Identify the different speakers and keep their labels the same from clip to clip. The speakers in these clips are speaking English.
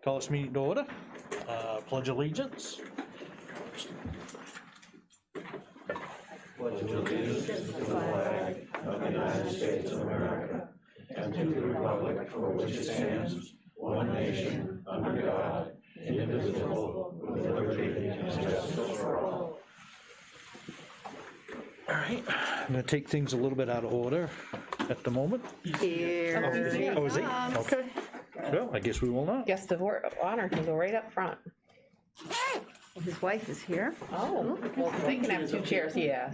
Speaker 1: Call this meeting to order. Pledge allegiance.
Speaker 2: Pledge allegiance to the flag of the United States of America and to the republic for which it stands, one nation, under God, indivisible, with liberty and justice for all.
Speaker 1: All right, I'm going to take things a little bit out of order at the moment.
Speaker 3: Here.
Speaker 1: Oh, is he? Okay. Well, I guess we will not.
Speaker 3: Guest of honor can go right up front.
Speaker 4: His wife is here.
Speaker 3: Oh, well, they can have two chairs, yeah.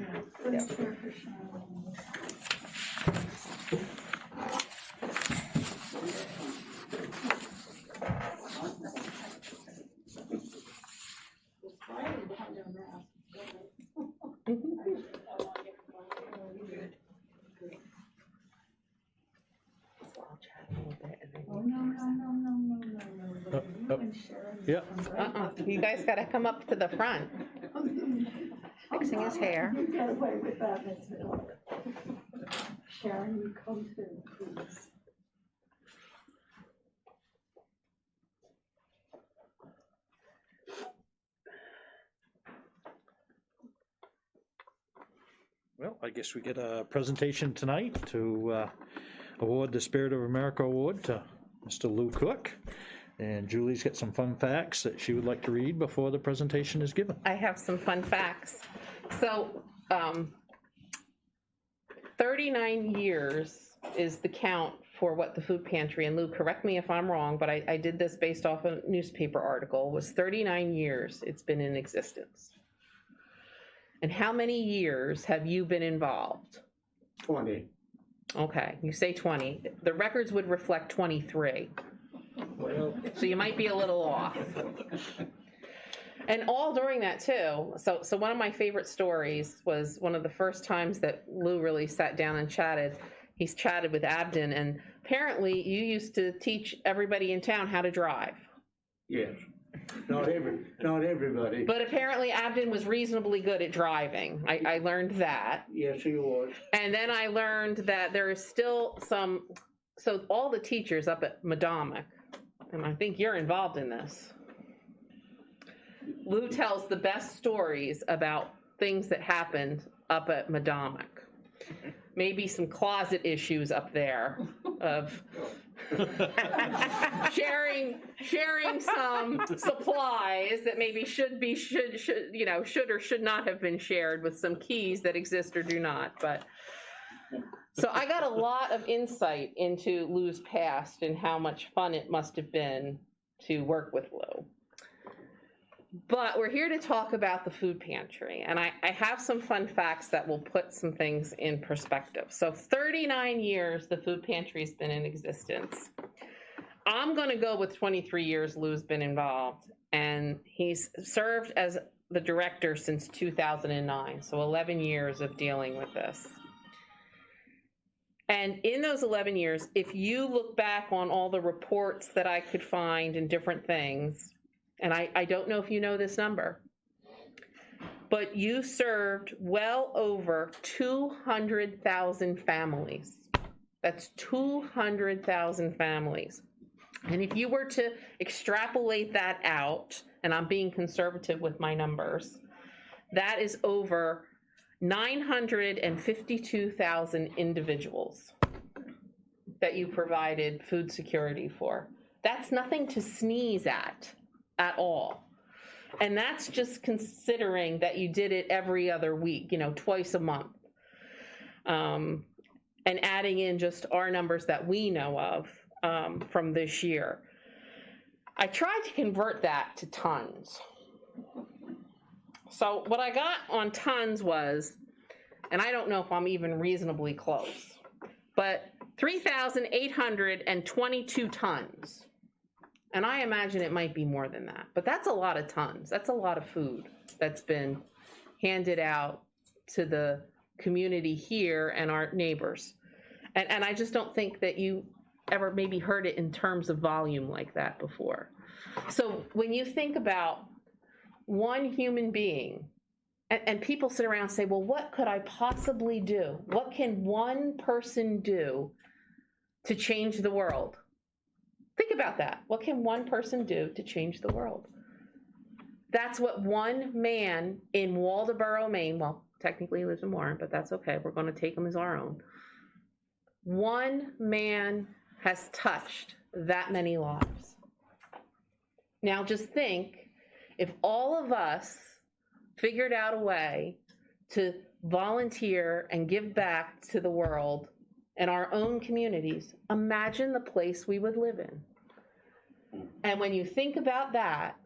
Speaker 1: Yeah.
Speaker 3: You guys gotta come up to the front.
Speaker 4: Fixing his hair.
Speaker 5: You get away with that, Miss Miller. Sharon, you come too, please.
Speaker 1: Well, I guess we get a presentation tonight to award the Spirit of America Award to Mr. Lou Cook. And Julie's got some fun facts that she would like to read before the presentation is given.
Speaker 3: I have some fun facts. So, 39 years is the count for what the food pantry, and Lou, correct me if I'm wrong, but I did this based off a newspaper article, was 39 years it's been in existence. And how many years have you been involved?
Speaker 6: 20.
Speaker 3: Okay, you say 20. The records would reflect 23.
Speaker 6: Well,
Speaker 3: So you might be a little off. And all during that too, so one of my favorite stories was one of the first times that Lou really sat down and chatted. He's chatted with Abden, and apparently you used to teach everybody in town how to drive.
Speaker 6: yes. Not everybody.
Speaker 3: But apparently Abden was reasonably good at driving. I learned that.
Speaker 6: Yes, he was.
Speaker 3: And then I learned that there is still some, so all the teachers up at Madomic, and I think you're involved in this, Lou tells the best stories about things that happened up at Madomic. Maybe some closet issues up there of sharing some supplies that maybe should or should not have been shared, with some keys that exist or do not. But so I got a lot of insight into Lou's past and how much fun it must have been to work with Lou. But we're here to talk about the food pantry, and I have some fun facts that will put some things in perspective. So 39 years the food pantry's been in existence. I'm going to go with 23 years Lou's been involved, and he's served as the director since 2009, so 11 years of dealing with this. And in those 11 years, if you look back on all the reports that I could find and different things, and I don't know if you know this number, but you served well over 200,000 families. That's 200,000 families. And if you were to extrapolate that out, and I'm being conservative with my numbers, that is over 952,000 individuals that you provided food security for. That's nothing to sneeze at all. And that's just considering that you did it every other week, twice a month. And adding in just our numbers that we know of from this year. I tried to convert that to tons. So what I got on tons was, and I don't know if I'm even reasonably close, but 3,822 tons. And I imagine it might be more than that, but that's a lot of tons. That's a lot of food that's been handed out to the community here and our neighbors. And I just don't think that you ever maybe heard it in terms of volume like that before. So when you think about one human being, and people sit around and say, well, what could I possibly do? What can one person do to change the world? Think about that. What can one person do to change the world? That's what one man in Waldoboro, Maine, well, technically he lives in Warren, but that's okay. We're going to take him as our own. One man has touched that many lives. Now just think, if all of us figured out a way to volunteer and give back to the world and our own communities, imagine the place we would live in. And when you think about that,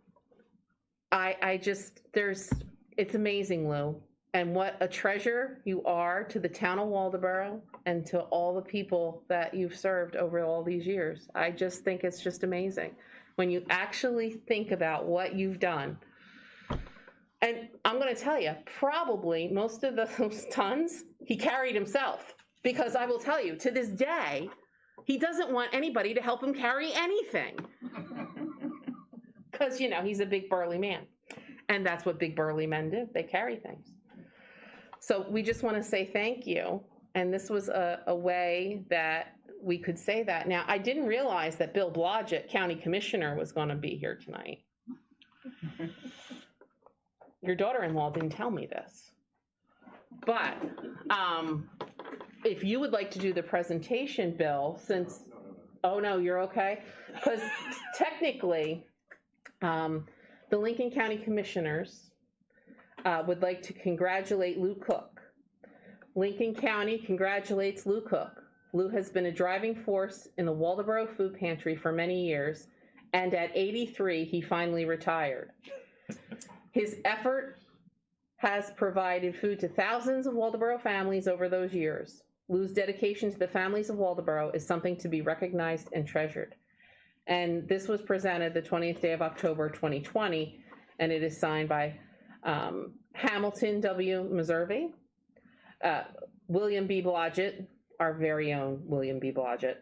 Speaker 3: it's amazing, Lou, and what a treasure you are to the town of Waldoboro and to all the people that you've served over all these years. I just think it's just amazing when you actually think about what you've done. And I'm going to tell you, probably most of those tons he carried himself, because I will tell you, to this day, he doesn't want anybody to help him carry anything. Because, you know, he's a big burly man. And that's what big burly men do. They carry things. So we just want to say thank you. And this was a way that we could say that. Now, I didn't realize that Bill Blodgett, County Commissioner, was going to be here tonight. Your daughter-in-law didn't tell me this. But if you would like to do the presentation, Bill, since, oh no, you're okay? Because technically, the Lincoln County Commissioners would like to congratulate Lou Cook. Lincoln County congratulates Lou Cook. Lou has been a driving force in the Waldoboro Food Pantry for many years, and at 83, he finally retired. His effort has provided food to thousands of Waldoboro families over those years. Lou's dedication to the families of Waldoboro is something to be recognized and treasured. And this was presented the 20th day of October 2020, and it is signed by Hamilton W. Meservey, William B. Blodgett, our very own William B. Blodgett,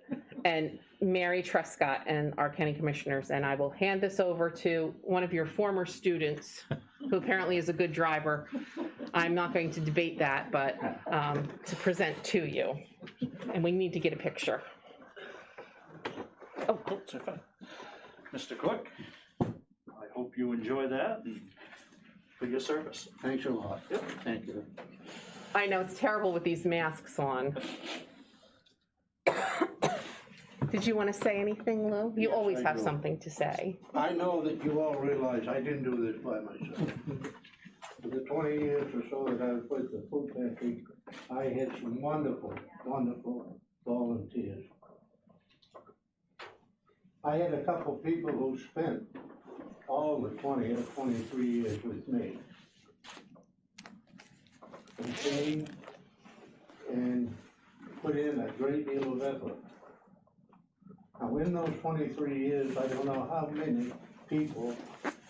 Speaker 3: and Mary Trescott, and our county commissioners. And I will hand this over to one of your former students, who apparently is a good driver. I'm not going to debate that, but to present to you. And we need to get a picture.
Speaker 1: Oh, that's fine. Mr. Cook, I hope you enjoy that and for your service.
Speaker 6: Thanks a lot.
Speaker 1: Yep.
Speaker 6: Thank you.
Speaker 3: I know it's terrible with these masks on. Did you want to say anything, Lou? You
Speaker 6: Yes,
Speaker 3: always
Speaker 6: I
Speaker 3: have
Speaker 6: do.
Speaker 3: something to say.
Speaker 6: I know that you all realize I didn't do this by myself. For the 20 years or so that I was with the food pantry, I had some wonderful, wonderful volunteers. I had a couple people who spent all the 20 or 23 years with me. And came and put in a great deal of effort. Now, in those 23 years, I don't know how many people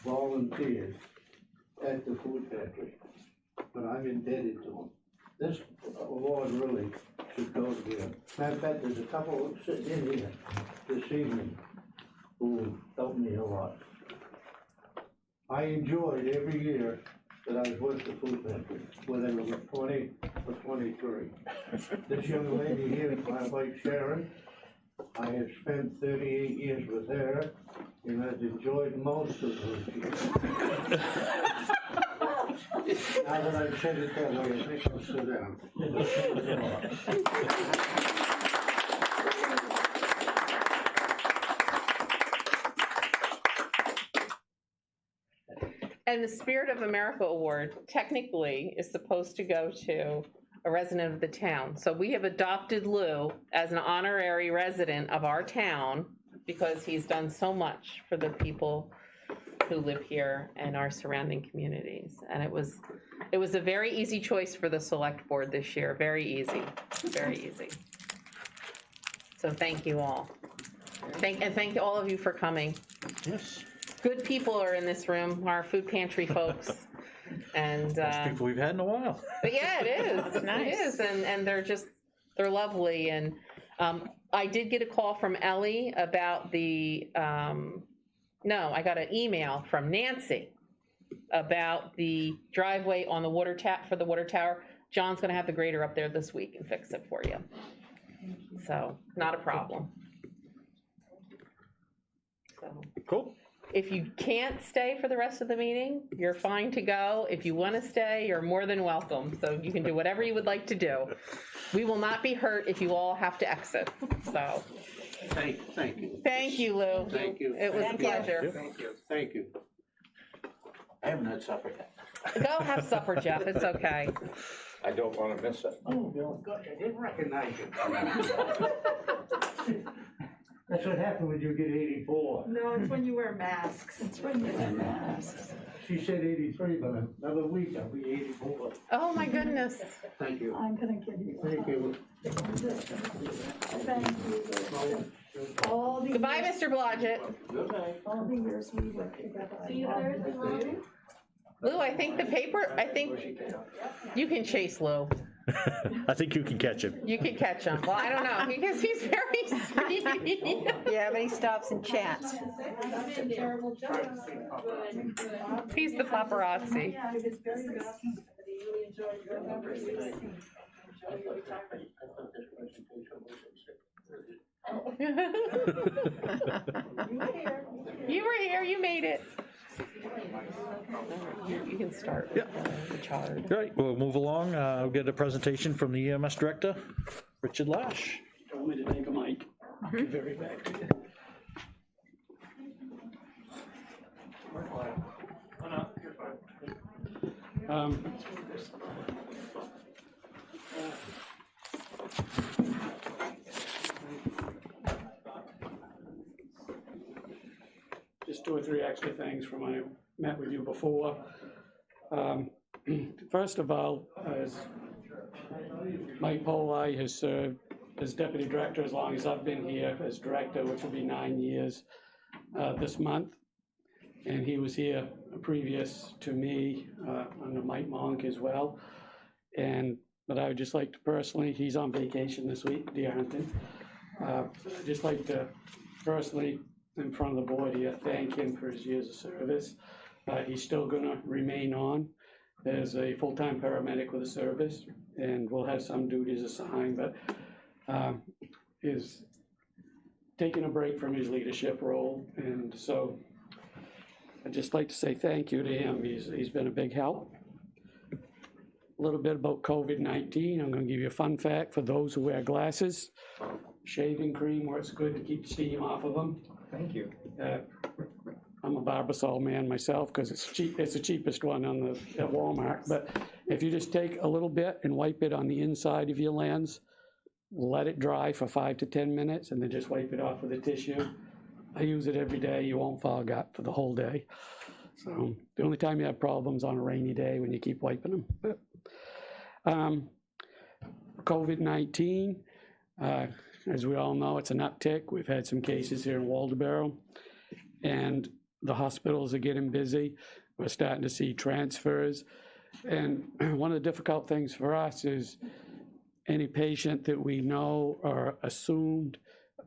Speaker 6: volunteered at the food pantry, but I'm indebted to them. This award really should go to them. Matter of fact, there's a couple sitting in here this evening who helped me a lot. I enjoyed every year that I was with the food pantry, whether it was 20 or 23. This young lady here is my wife Sharon. I have spent 38 years with her, and I've enjoyed most of her years. Now that I've said it that way, I think I'll sit down.
Speaker 3: And the Spirit of America Award technically is supposed to go to a resident of the town. So we have adopted Lou as an honorary resident of our town because he's done so much for the people who live here and our surrounding communities. And it was a very easy choice for the select board this year. Very easy, very easy. So thank you all. Thank all of you for coming.
Speaker 1: Yes.
Speaker 3: Good people are in this room, our food pantry folks. And
Speaker 1: Most people we've had in a while.
Speaker 3: but yeah, it is.
Speaker 4: Nice.
Speaker 3: It is, and they're lovely. And I did get a call from Ellie about the. No, I got an email from Nancy about the driveway on the water tap for the water tower. John's going to have the grader up there this week and fix it for you. So not a problem.
Speaker 1: Cool.
Speaker 3: If you can't stay for the rest of the meeting, you're fine to go. If you want to stay, you're more than welcome. So you can do whatever you would like to do. We will not be hurt if you all have to exit. So
Speaker 6: Thank you.
Speaker 3: thank you, Lou.
Speaker 6: Thank you.
Speaker 3: It was a
Speaker 4: Thank you.
Speaker 3: pleasure.
Speaker 6: Thank you. I haven't had supper yet.
Speaker 3: Go have supper, Jeff. It's okay.
Speaker 2: I don't want to miss it.
Speaker 6: Oh, Bill, gosh, I didn't recognize you. That's what happened when you get 84.
Speaker 5: No, it's when you wear masks. It's when you wear masks.
Speaker 6: She said 83, but another week I'll be 84.
Speaker 3: Oh, my goodness.
Speaker 6: Thank you.
Speaker 5: I'm gonna give you.
Speaker 6: Thank you.
Speaker 5: Thank you. All the
Speaker 3: Goodbye,
Speaker 5: years-
Speaker 3: Mr. Blodgett.
Speaker 5: All the years we worked together.
Speaker 7: See you Thursday morning?
Speaker 3: Lou, I think the paper, I think you can chase Lou.
Speaker 1: I think you can catch him.
Speaker 3: You can catch him. Well, I don't know, because he's very speedy.
Speaker 4: Yeah, but he stops and chats.
Speaker 7: You did a terrible job. Good, good.
Speaker 3: He's the paparazzi.
Speaker 5: Yeah, it was very good.
Speaker 7: Really enjoyed your members.
Speaker 3: You were here, you made it. You can start
Speaker 1: Yeah.
Speaker 3: the charge.
Speaker 1: Right, we'll move along. We'll get a presentation from the EMS director, Richard Lash.
Speaker 8: Told me to take a mic. I'll give it back to you. Just 2 or 3 extra things from when I met with you before. First of all, as Mike Polai has served as deputy director as long as I've been here as director, which will be 9 years this month. And he was here previous to me under Mike Monk as well. But I would just like to personally, he's on vacation this week, Deer hunting. I'd just like to personally, in front of the board here, thank him for his years of service. He's still gonna remain on as a full-time paramedic with the service, and we'll have some duties assigned, but is taking a break from his leadership role. And so I'd just like to say thank you to him. He's been a big help. A little bit about COVID-19. I'm gonna give you a fun fact for those who wear glasses. Shaving cream works good to keep steam off of them. Thank you. I'm a Barbasol man myself because it's cheap. It's the cheapest one at Walmart. But if you just take a little bit and wipe it on the inside of your lens, let it dry for 5 to 10 minutes, and then just wipe it off with a tissue. I use it every day. You won't fog up for the whole day. So the only time you have problems on a rainy day when you keep wiping them. But, COVID-19, as we all know, it's an uptick. We've had some cases here in Waldoboro, and the hospitals are getting busy. We're starting to see transfers. And one of the difficult things for us is any patient that we know or assumed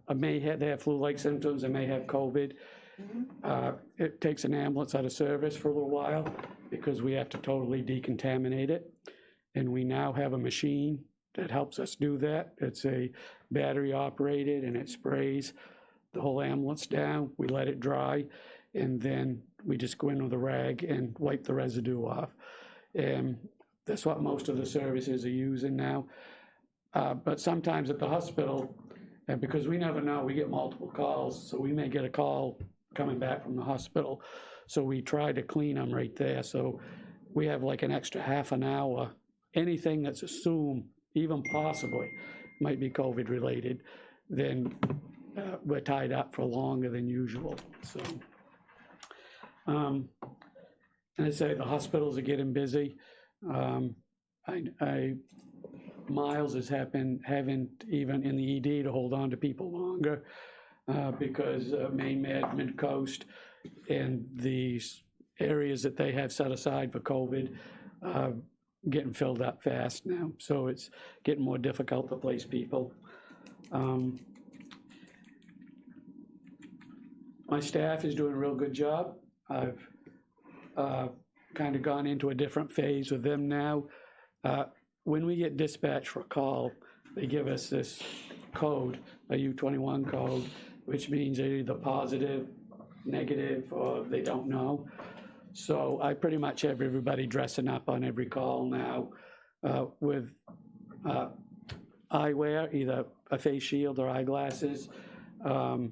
Speaker 8: they have flu-like symptoms, they may have COVID. It takes an ambulance out of service for a little while because we have to totally decontaminate it. And we now have a machine that helps us do that. It's a battery operated, and it sprays the whole ambulance down. We let it dry, and then we just go in with a rag and wipe the residue off. And that's what most of the services are using now. But sometimes at the hospital, and because we never know, we get multiple calls, so we may get a call coming back from the hospital. So we try to clean them right there. So we have like an extra half an hour. Anything that's assumed, even possibly, might be COVID related, then we're tied up for longer than usual. So, and I say the hospitals are getting busy. Miles is haven't even in the ED to hold on to people longer because Main Med, Mid-Coast, and these areas that they have set aside for COVID getting filled up fast now. So it's getting more difficult to place people. My staff is doing a real good job. I've kind of gone into a different phase with them now. When we get dispatched for a call, they give us this code, a U21 code, which means they're either positive negative or they don't know. So I pretty much have everybody dressing up on every call now with eyewear, either a face shield or eyeglasses, an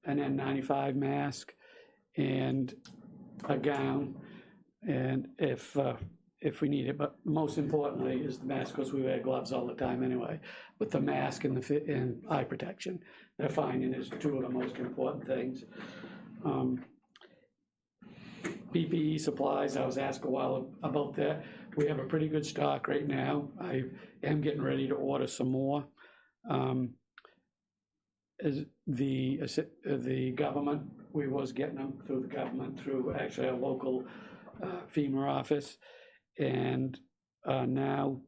Speaker 8: N95 mask, and a gown, and if we need it. But most importantly is the mask, because we wear gloves all the time anyway. But the mask and and eye protection, they're finding is two of the most important things. PPE supplies, I was asked a while about that. We have a pretty good stock right now. I am getting ready to order some more. As the government, we was getting them through the government, through actually a local FEMA office. And now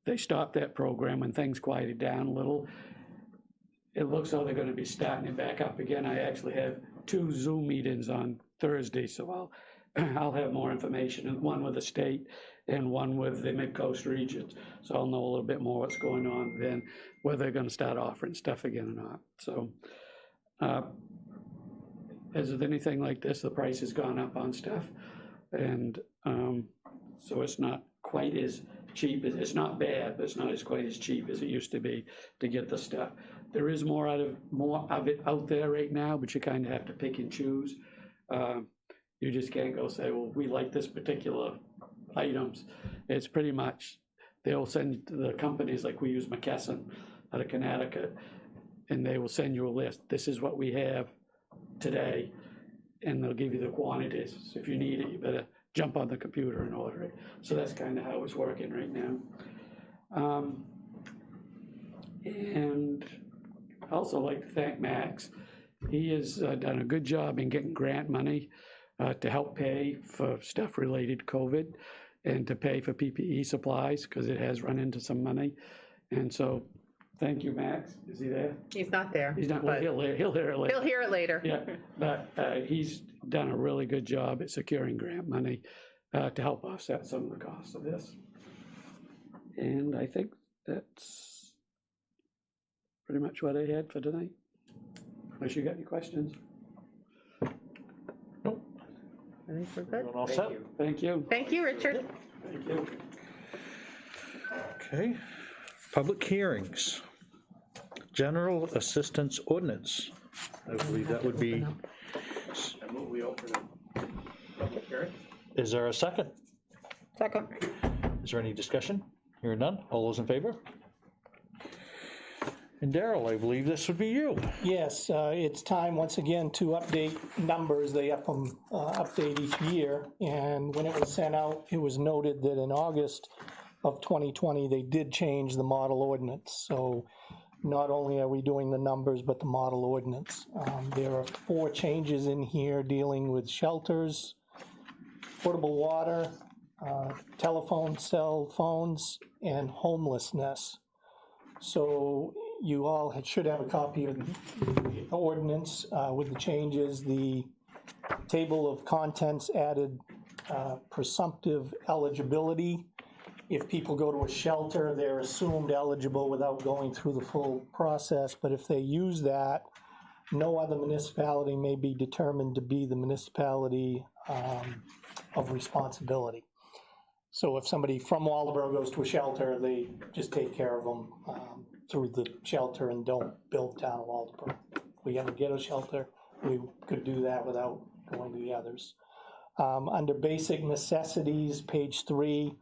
Speaker 8: they stopped that program when things quieted down a little. It looks like they're going to be starting it back up again. I actually have 2 Zoom meetings on Thursday, so I'll have more information, one with the state and one with the Mid-Coast region. So I'll know a little bit more what's going on then, whether they're going to start offering stuff again or not. So as with anything like this, the price has gone up on stuff. And so it's not quite as cheap. It's not bad, but it's not as quite as cheap as it used to be to get the stuff. There is more of it out there right now, but you kind of have to pick and choose. You just can't go say, well, we like this particular items. It's pretty much, they'll send the companies, like we use McKesson out of Connecticut, and they will send you a list. This is what we have today, and they'll give you the quantities. So if you need it, you better jump on the computer and order it. So that's kind of how it's working right now. And I also like to thank Max. He has done a good job in getting grant money to help pay for stuff related to COVID and to pay for PPE supplies, because it has run into some money. And so, thank you, Max. Is he there?
Speaker 3: He's not there.
Speaker 8: He's not, well, he'll hear it later.
Speaker 3: He'll hear it later.
Speaker 8: Yeah, but he's done a really good job at securing grant money to help offset some of the costs of this. And I think that's pretty much what I had for tonight. Unless you got any questions.
Speaker 3: I think we're good.
Speaker 1: All set?
Speaker 8: Thank you.
Speaker 3: Thank you, Richard.
Speaker 8: Thank you.
Speaker 1: Okay. Public hearings. General Assistance Ordinance. I believe that would be,
Speaker 2: I move we open a public hearing.
Speaker 1: is there a second?
Speaker 4: Second.
Speaker 1: Is there any discussion? Hearing none? All those in favor? And Daryl, I believe this would be you.
Speaker 9: Yes, it's time once again to update numbers. They update each year. And when it was sent out, it was noted that in August of 2020, they did change the model ordinance. So not only are we doing the numbers, but the model ordinance. There are 4 changes in here dealing with shelters, portable water, telephone, cell phones, and homelessness. So you all should have a copy of the ordinance with the changes. The table of contents added presumptive eligibility. If people go to a shelter, they're assumed eligible without going through the full process. But if they use that, no other municipality may be determined to be the municipality of responsibility. So if somebody from Waldeboro goes to a shelter, they just take care of them through the shelter and don't build town of Waldeboro. If we ever get a shelter, we could do that without going to the others. Under basic necessities, page 3,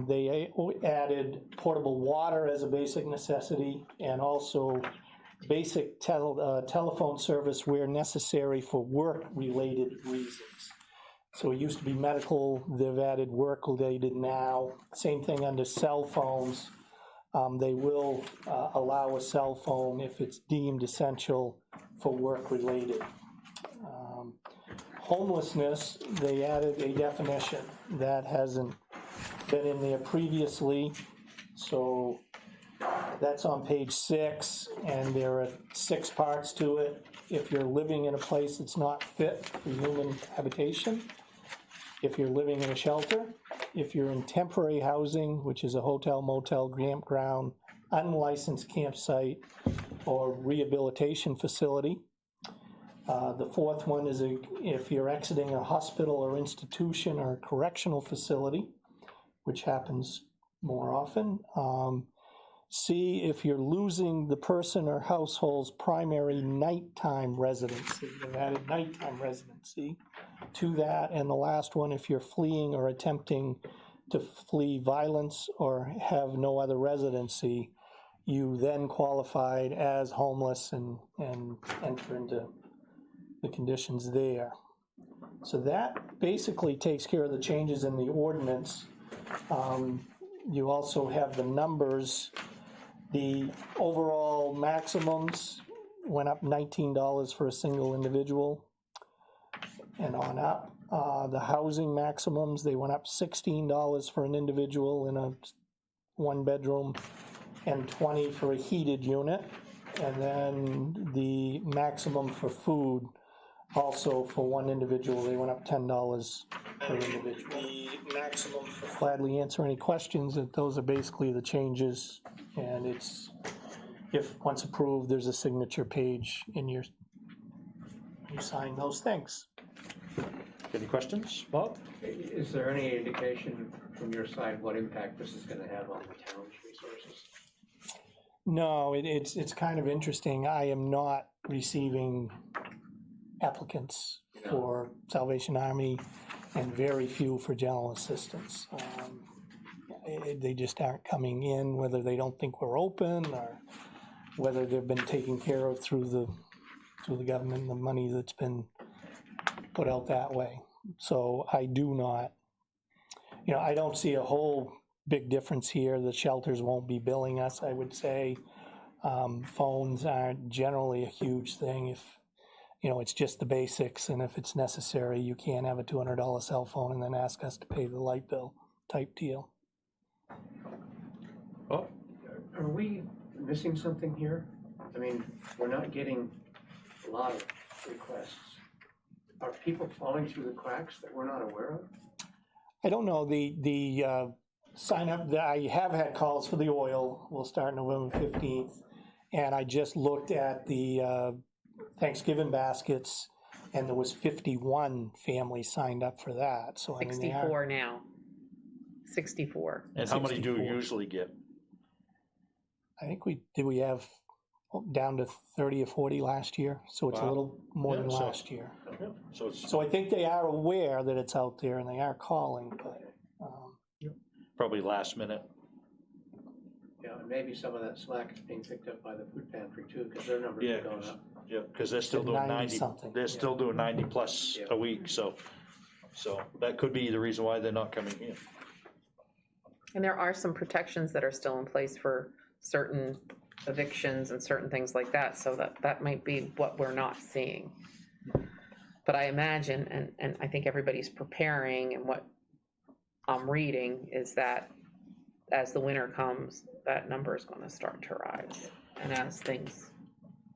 Speaker 9: they added portable water as a basic necessity, and also basic telephone service where necessary for work-related reasons. So it used to be medical, they've added work-related now. Same thing under cell phones. They will allow a cell phone if it's deemed essential for work-related. Homelessness, they added a definition that hasn't been in there previously. So that's on page 6, and there are 6 parts to it. If you're living in a place that's not fit for human habitation, if you're living in a shelter, if you're in temporary housing, which is a hotel, motel, campground, unlicensed campsite, or rehabilitation facility, The fourth one is if you're exiting a hospital or institution or correctional facility, which happens more often. C, if you're losing the person or household's primary nighttime residency, they've added nighttime residency to that. And the last one, if you're fleeing or attempting to flee violence or have no other residency, you then qualified as homeless and enter into the conditions there. So that basically takes care of the changes in the ordinance. You also have the numbers. The overall maximums went up $19 for a single individual and on up. The housing maximums, they went up $16 for an individual in a one-bedroom and $20 for a heated unit. And then the maximum for food, also for one individual, they went up $10 per individual. The maximum for gladly answer any questions. That those are basically the changes, and it's, if once approved, there's a signature page in you sign those things.
Speaker 1: Any questions, Bob?
Speaker 2: Is there any indication from your side what impact this is gonna have on the town's resources?
Speaker 9: No, it's kind of interesting. I am not receiving applicants for Salvation Army and very few for general assistance. They just aren't coming in, whether they don't think we're open or whether they've been taken care of through the government, the money that's been put out that way. So I do not, I don't see a whole big difference here. The shelters won't be billing us, I would say. Phones aren't generally a huge thing. If, it's just the basics, and if it's necessary, you can't have a $200 cell phone and then ask us to pay the light bill type deal.
Speaker 1: Oh,
Speaker 2: Are we missing something here? I mean, we're not getting a lot of requests. Are people falling through the cracks that we're not aware of?
Speaker 9: I don't know. The sign up, I have had calls for the oil. We'll start November 15th. And I just looked at the Thanksgiving baskets, and there was 51 families signed up for that. So I mean,
Speaker 3: 64 now. 64.
Speaker 1: and how many do you
Speaker 9: 64.
Speaker 1: usually get?
Speaker 9: I think we have down to 30 or 40 last year. So it's a
Speaker 1: Wow.
Speaker 9: little more
Speaker 1: Yeah,
Speaker 9: than
Speaker 1: so-
Speaker 9: last year.
Speaker 1: Yeah, so it's
Speaker 9: So I think they are aware that it's out there and they are calling, but
Speaker 1: probably last minute.
Speaker 2: Yeah, and maybe some of that slack is being picked up by the food pantry too, because their numbers
Speaker 1: Yeah,
Speaker 2: are going up.
Speaker 1: Yeah, because they're still
Speaker 9: At
Speaker 1: doing
Speaker 9: 90
Speaker 1: 90,
Speaker 9: something.
Speaker 1: they're still doing 90 plus
Speaker 2: Yeah.
Speaker 1: a week, so that could be the reason why they're not coming in.
Speaker 3: And there are some protections that are still in place for certain evictions and certain things like that, so that might be what we're not seeing. But I imagine, and I think everybody's preparing, and what I'm reading is that as the winter comes, that number is gonna start to rise. And as things,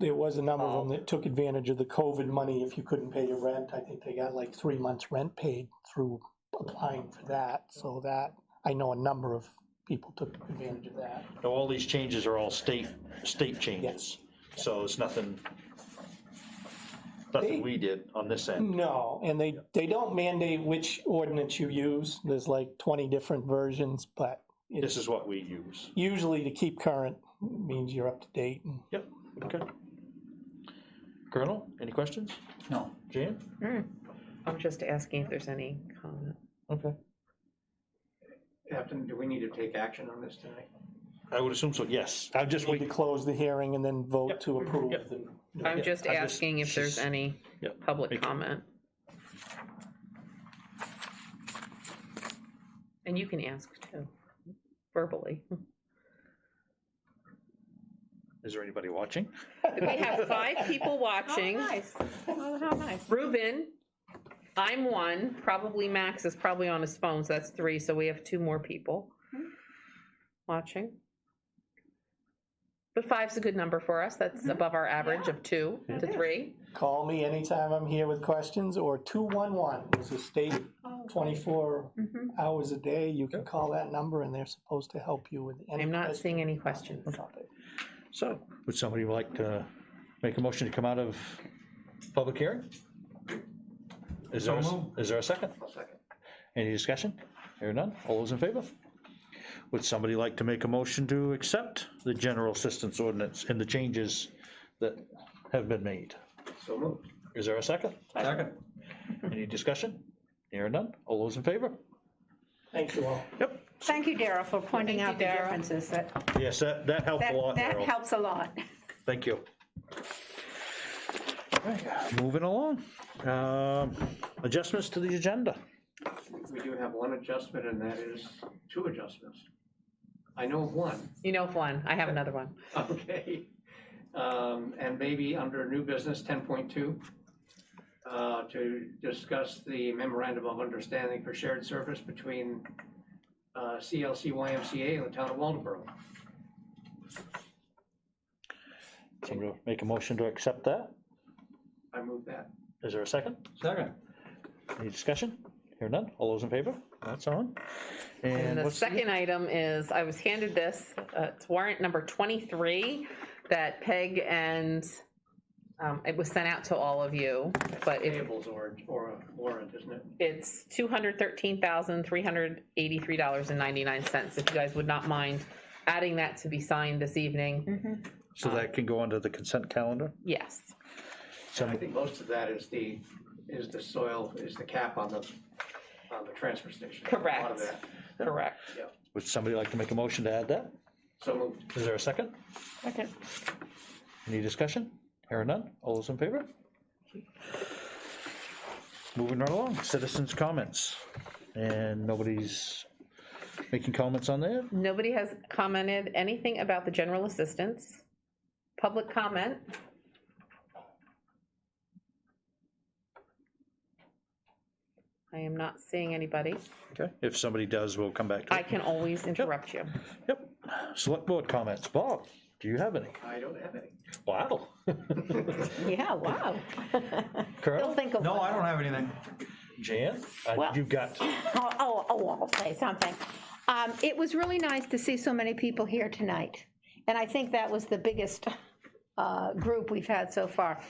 Speaker 9: there was a number of them that took advantage of the COVID money. If you couldn't pay your rent, I think they got like 3 months rent paid through applying for that. So that, I know a number of people took advantage of that.
Speaker 1: Now, all these changes are all state changes, so it's nothing we did on this end.
Speaker 9: No, and they don't mandate which ordinance you use. There's like 20 different versions, but
Speaker 1: This
Speaker 9: it's
Speaker 1: is what we use.
Speaker 9: usually to keep current means you're up to date. And
Speaker 1: Yep, okay. Colonel, any questions?
Speaker 10: No.
Speaker 1: Jan?
Speaker 3: I'm just asking if there's any comment.
Speaker 1: Okay.
Speaker 2: Captain, do we need to take action on this tonight?
Speaker 1: I would assume so, yes. I'll just
Speaker 9: we need
Speaker 1: wait.
Speaker 9: to close the hearing and then vote
Speaker 1: Yep.
Speaker 9: to approve.
Speaker 1: Yep.
Speaker 3: I'm just
Speaker 1: I just-
Speaker 3: asking if there's
Speaker 1: she's-
Speaker 3: any
Speaker 1: Yep.
Speaker 3: public
Speaker 1: Thank you.
Speaker 3: comment. And you can ask too, verbally.
Speaker 1: Is there anybody watching?
Speaker 3: We have 5 people watching.
Speaker 4: Oh, nice. Oh, how nice.
Speaker 3: Reuben, I'm 1, probably Max is probably on his phone, so that's 3, so we have 2 more people watching. But 5's a good number for us, that's above our average of 2 to 3.
Speaker 9: Call me anytime I'm here with questions, or 211 is a state 24 hours a day. You can call that number and they're supposed to help you with any
Speaker 3: I'm not
Speaker 9: question.
Speaker 3: seeing any questions.
Speaker 1: So, would somebody like to make a motion to come out of public hearing? Is there, is there a second?
Speaker 2: I'll second.
Speaker 1: Any discussion? Hearing none, all those in favor? Would somebody like to make a motion to accept the general assistance ordinance and the changes that have been made?
Speaker 2: So moved.
Speaker 1: Is there a second?
Speaker 2: Second.
Speaker 1: Any discussion? Hearing none, all those in favor?
Speaker 9: Thank you all.
Speaker 1: Yep,
Speaker 4: Thank you, Darrell, for pointing
Speaker 3: Thank
Speaker 4: out
Speaker 3: you,
Speaker 4: the
Speaker 3: Darrell.
Speaker 4: differences.
Speaker 1: yes, that helped a lot,
Speaker 4: That
Speaker 1: Darrell.
Speaker 4: helps a lot.
Speaker 1: Thank you. Right, moving along. Adjustments to the agenda.
Speaker 2: We do have one adjustment, and that is two adjustments. I know of one.
Speaker 3: You know of one, I have another one.
Speaker 2: Okay. And maybe under new business 10.2, to discuss the memorandum of understanding for shared service between CLC YMCA and the town of Waldeboro.
Speaker 1: Somebody make a motion to accept that?
Speaker 2: I move that.
Speaker 1: Is there a second?
Speaker 2: Second.
Speaker 1: Any discussion? Hear none? All those in favor? That's on.
Speaker 3: And the
Speaker 1: what's
Speaker 3: second item is, I was handed this, it's warrant number 23, that Peg and, it was sent out to all of you, but
Speaker 2: Payables or warrant, isn't it?
Speaker 3: it's $213,383.99, if you guys would not mind adding that to be signed this evening.
Speaker 1: So that can go onto the consent calendar?
Speaker 3: Yes,
Speaker 2: And I think most of that is the soil, is the cap on the transfer station. A lot of
Speaker 3: correct,
Speaker 2: that.
Speaker 3: correct.
Speaker 1: Would somebody like to make a motion to add that?
Speaker 2: So moved.
Speaker 1: Is there a second?
Speaker 4: Second.
Speaker 1: Any discussion? Hear none? All those in favor? Moving right along, citizens' comments. And nobody's making comments on that?
Speaker 3: Nobody has commented anything about the general assistance. Public comment. I am not seeing anybody.
Speaker 1: Okay, if somebody does, we'll come back to
Speaker 3: I
Speaker 1: it.
Speaker 3: can always interrupt you.
Speaker 1: Yep. Select board comments. Bob, do you have any?
Speaker 2: I don't have any.
Speaker 1: Wow.
Speaker 4: Yeah, wow.
Speaker 1: Colonel?
Speaker 4: He'll think of one.
Speaker 10: don't have anything.
Speaker 1: Jan?
Speaker 4: Well-
Speaker 1: You've got,
Speaker 4: I'll say something. It was really nice to see so many people here tonight, and I think that was the biggest group we've had so far.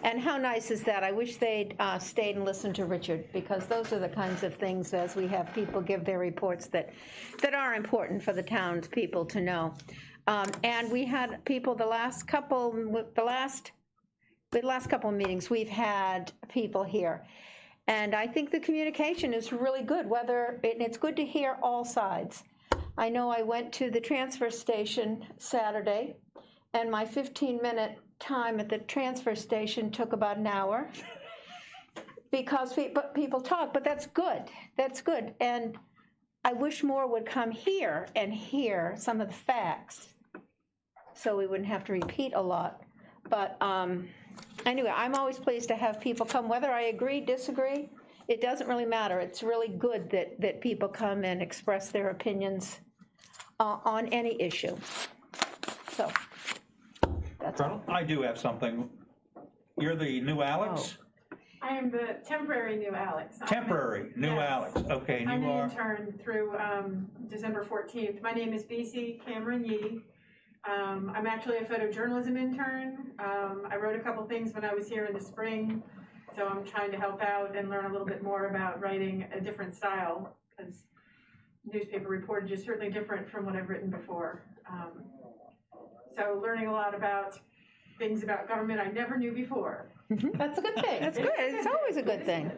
Speaker 4: And how nice is that? I wish they'd stayed and listened to Richard, because those are the kinds of things, as we have people give their reports, that are important for the townspeople to know. And we had people the last couple of meetings, we've had people here. And I think the communication is really good, and it's good to hear all sides. I know I went to the transfer station Saturday, and my 15-minute time at the transfer station took about an hour, because people talk, but that's good. That's good. And I wish more would come here and hear some of the facts, so we wouldn't have to repeat a lot. But anyway, I'm always pleased to have people come, whether I agree, disagree, it doesn't really matter. It's really good that people come and express their opinions on any issue. So, that's all.
Speaker 10: I do have something. You're the new Alex?
Speaker 7: I am the temporary new Alex.
Speaker 10: Temporary, new
Speaker 7: Yes.
Speaker 10: Alex. Okay, and
Speaker 7: I'm
Speaker 10: you
Speaker 7: an
Speaker 10: are?
Speaker 7: intern through December 14th. My name is BC Cameron Yee. I'm actually a photojournalism intern. I wrote a couple things when I was here in the spring, so I'm trying to help out and learn a little bit more about writing a different style, because newspaper reportage is certainly different from what I've written before. So learning a lot about things about government I never knew before.
Speaker 3: That's a good thing.
Speaker 4: That's good. It's always a good
Speaker 7: It is
Speaker 4: thing.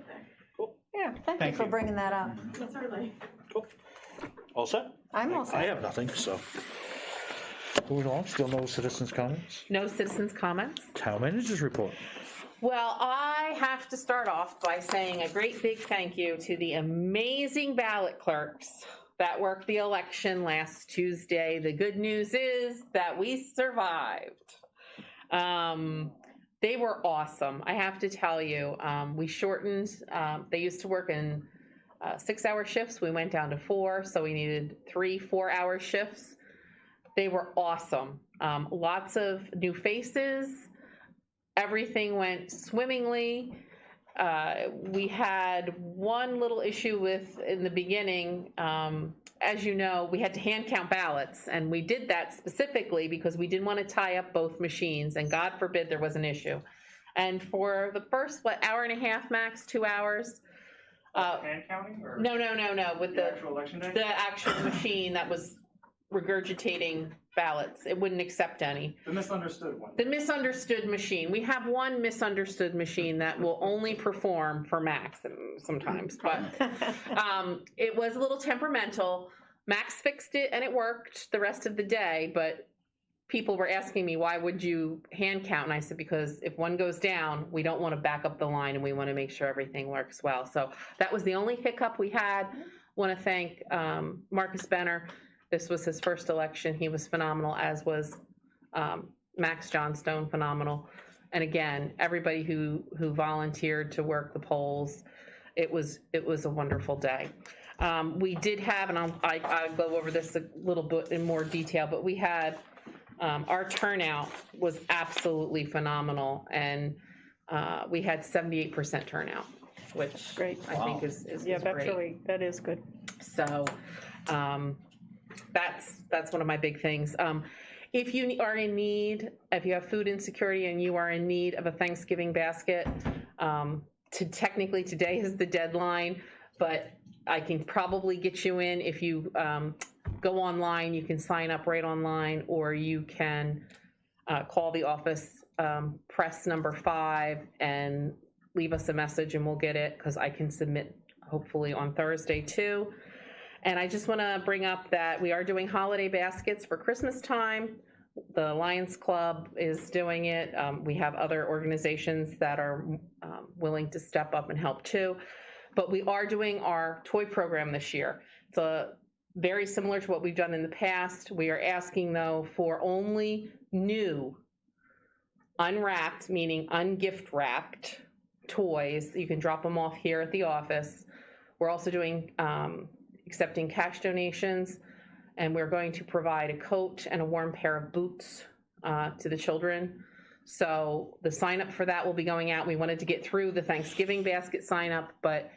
Speaker 4: Yeah, thank you
Speaker 10: Thank
Speaker 4: for
Speaker 10: you.
Speaker 4: bringing that up.
Speaker 7: Certainly.
Speaker 1: all set?
Speaker 4: I'm all
Speaker 1: I
Speaker 4: set.
Speaker 1: have nothing, so. Moving along, still no citizens' comments?
Speaker 3: No citizens' comments?
Speaker 1: Town managers report.
Speaker 3: Well, I have to start off by saying a great big thank you to the amazing ballot clerks that worked the election last Tuesday. The good news is that we survived. They were awesome, I have to tell you. We shortened, they used to work in 6-hour shifts. We went down to 4, so we needed 3 4-hour shifts. They were awesome. Lots of new faces. Everything went swimmingly. We had one little issue in the beginning. As you know, we had to hand count ballots, and we did that specifically because we didn't want to tie up both machines, and God forbid there was an issue. And for the first, hour and a half max, 2 hours.
Speaker 11: Hand counting or?
Speaker 3: No, with
Speaker 11: The actual election day?
Speaker 3: the actual machine that was regurgitating ballots. It wouldn't accept any.
Speaker 11: The misunderstood one.
Speaker 3: The misunderstood machine. We have one misunderstood machine that will only perform for Max sometimes, but it was a little temperamental. Max fixed it and it worked the rest of the day, but people were asking me, why would you hand count? And I said, because if one goes down, we don't want to back up the line and we want to make sure everything works well. So that was the only hiccup we had. Want to thank Marcus Benner. This was his first election. He was phenomenal, as was Max Johnstone, phenomenal. And again, everybody who volunteered to work the polls, it was a wonderful day. We did have, and I'll go over this a little bit in more detail, but we had, our turnout was absolutely phenomenal, and we had 78% turnout, which
Speaker 4: Great.
Speaker 3: I think is
Speaker 4: Yeah,
Speaker 3: great.
Speaker 4: that is good.
Speaker 3: So that's one of my big things. If you are in need, if you have food insecurity and you are in need of a Thanksgiving basket, technically today is the deadline, but I can probably get you in. If you go online, you can sign up right online, or you can call the office, press number 5, and leave us a message and we'll get it, because I can submit hopefully on Thursday too. And I just want to bring up that we are doing holiday baskets for Christmas time. The Lions Club is doing it. We have other organizations that are willing to step up and help too. But we are doing our toy program this year. It's very similar to what we've done in the past. We are asking, though, for only new, unwrapped, meaning ungift wrapped toys. You can drop them off here at the office. We're also doing accepting cash donations, and we're going to provide a coat and a warm pair of boots to the children. So the sign up for that will be going out. We wanted to get through the Thanksgiving basket sign up, but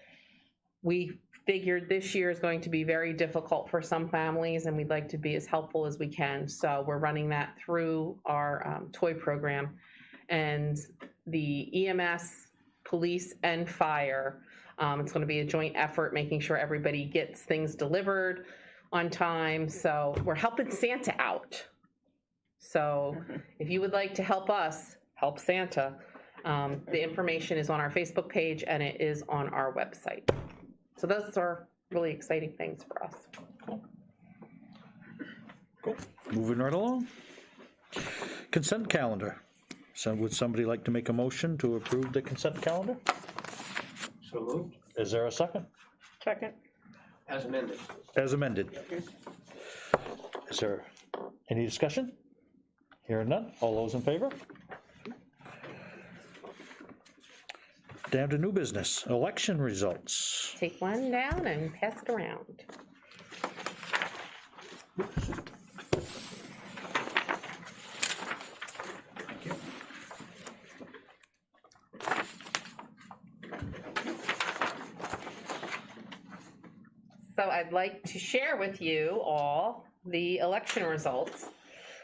Speaker 3: we figured this year is going to be very difficult for some families, and we'd like to be as helpful as we can. So we're running that through our toy program, and the EMS, police, and fire. It's going to be a joint effort, making sure everybody gets things delivered on time. So we're helping Santa out. So if you would like to help us help Santa, the information is on our Facebook page and it is on our website. So those are really exciting things for us.
Speaker 1: Cool. Moving right along. Consent calendar. So would somebody like to make a motion to approve the consent calendar?
Speaker 11: So moved.
Speaker 1: Is there a second?
Speaker 4: Second.
Speaker 11: As amended.
Speaker 1: As amended. Is there any discussion? Hearing none. All those in favor? Down to new business, election results.
Speaker 3: Take one down and pass it around. So I'd like to share with you all the election results.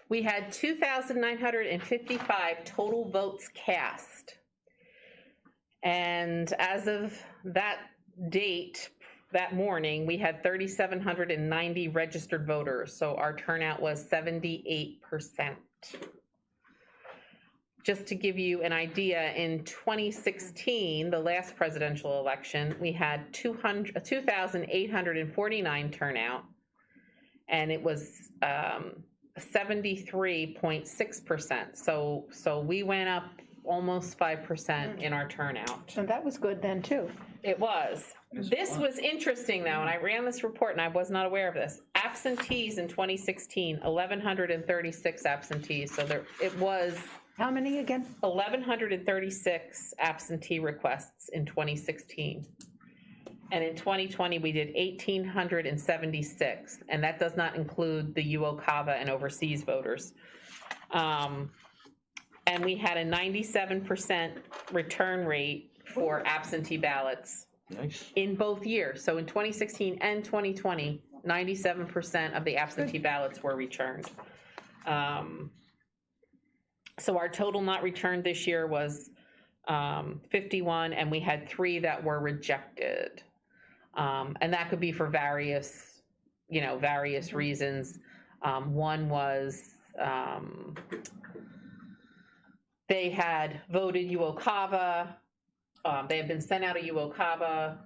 Speaker 3: We had 2,955 total votes cast. And as of that date, that morning, we had 3,790 registered voters. So our turnout was 78%. Just to give you an idea, in 2016, the last presidential election, we had 2,849 turnout, and it was 73.6%. So we went up almost 5% in our turnout.
Speaker 4: And that was good then, too.
Speaker 3: It was. This was interesting, though, and I ran this report, and I was not aware of this. Absentees in 2016, 1,136 absentees. So it was...
Speaker 4: How many again?
Speaker 3: 1,136 absentee requests in 2016. And in 2020, we did 1,876, and that does not include the Ymca and overseas voters. And we had a 97% return rate for absentee ballots.
Speaker 1: Nice.
Speaker 3: In both years. So in 2016 and 2020, 97% of the absentee ballots were returned. So our total not returned this year was 51, and we had 3 that were rejected. And that could be for various, various reasons. One was they had voted Ymca. They had been sent out a Ymca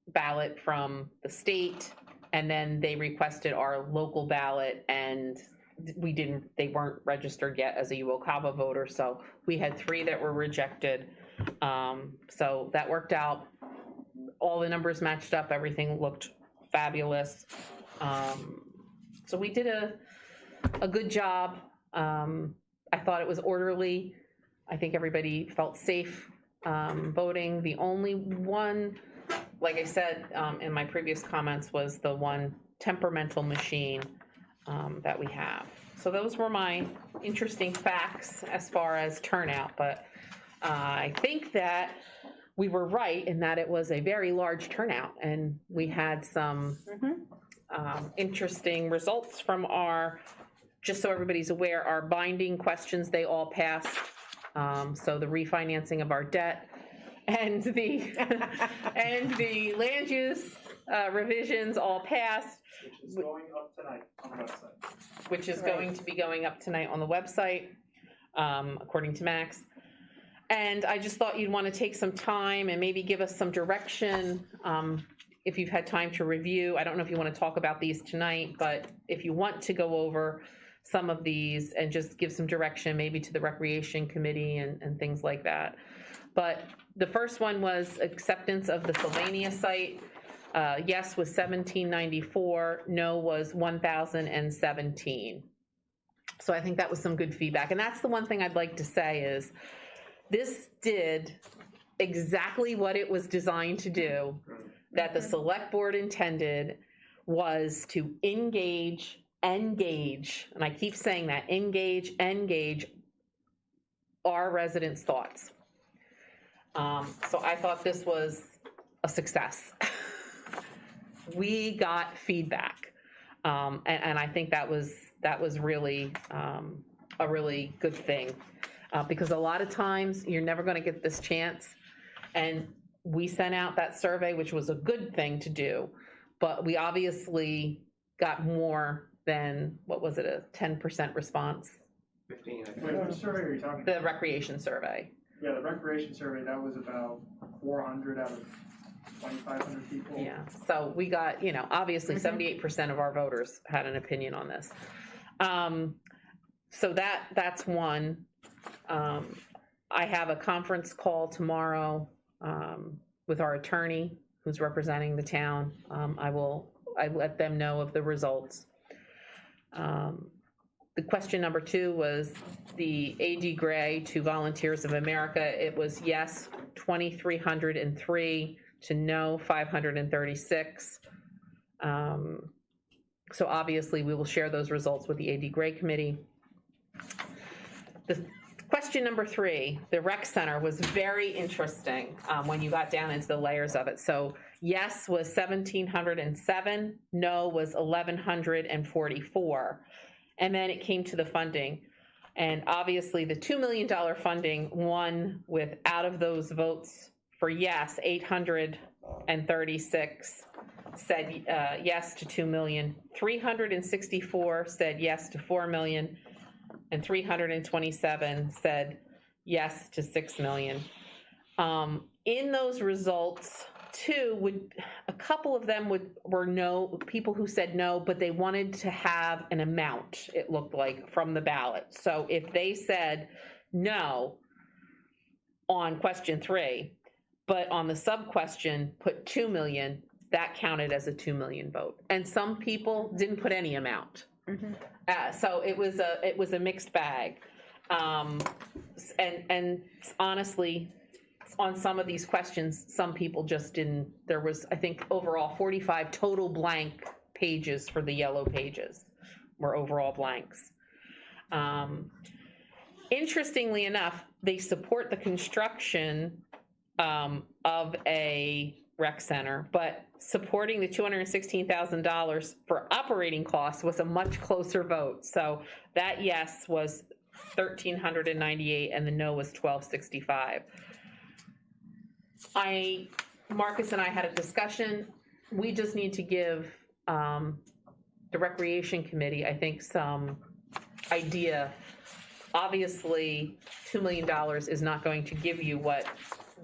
Speaker 3: ballot from the state, and then they requested our local ballot, and they weren't registered yet as a Ymca voter, so we had 3 that were rejected. So that worked out. All the numbers matched up, everything looked fabulous. So we did a good job. I thought it was orderly. I think everybody felt safe voting. The only one, like I said in my previous comments, was the one temperamental machine that we have. So those were my interesting facts as far as turnout, but I think that we were right in that it was a very large turnout, and we had some interesting results from just so everybody's aware, our binding questions, they all passed. So the refinancing of our debt and the land use revisions all passed.
Speaker 11: Which is going up tonight on the website.
Speaker 3: Which is going to be going up tonight on the website, according to Max. And I just thought you'd want to take some time and maybe give us some direction if you've had time to review. I don't know if you want to talk about these tonight, but if you want to go over some of these and just give some direction maybe to the Recreation Committee and things like that. But the first one was acceptance of the Sylvania site. Yes was 1794, no was 1,017. So I think that was some good feedback. And that's the one thing I'd like to say is this did exactly what it was designed to do, that the select board intended, was to engage, and I keep saying that, engage our residents' thoughts. So I thought this was a success. We got feedback, and I think that was really a really good thing, because a lot of times you're never going to get this chance, and we sent out that survey, which was a good thing to do, but we obviously got more than, what was it, a 10% response?
Speaker 11: 15, I think.
Speaker 2: Wait, what survey are you talking
Speaker 3: The
Speaker 2: about?
Speaker 3: recreation survey.
Speaker 2: Yeah, the recreation survey, that was about 400 out of 2,500 people.
Speaker 3: Yeah, so we got, obviously 78% of our voters had an opinion on this. So that's one. I have a conference call tomorrow with our attorney who's representing the town. I let them know of the results. The question number 2 was the AD Gray to Volunteers of America. It was yes, 2,303 to no, 536. So obviously we will share those results with the AD Gray committee. The question number 3, the rec center, was very interesting when you got down into the layers of it. So yes was 1,707, no was 1,144. And then it came to the funding. And obviously the $2 million funding won with, out of those votes for yes, 836 said yes to 2 million, 364 said yes to 4 million, and 327 said yes to 6 million. In those results, a couple of them were no, people who said no, but they wanted to have an amount, it looked like, from the ballot. So if they said no on question 3, but on the sub-question put 2 million, that counted as a 2 million vote. And some people didn't put any amount. So it was a mixed bag. And honestly, on some of these questions, some people just didn't. There was, I think, overall 45 total blank pages for the yellow pages were overall blanks. Interestingly enough, they support the construction of a rec center, but supporting the $216,000 for operating costs was a much closer vote. So that yes was 1,398, and the no was 1,265. Marcus and I had a discussion. We just need to give the Recreation Committee, I think, some idea. Obviously, $2 million is not going to give you what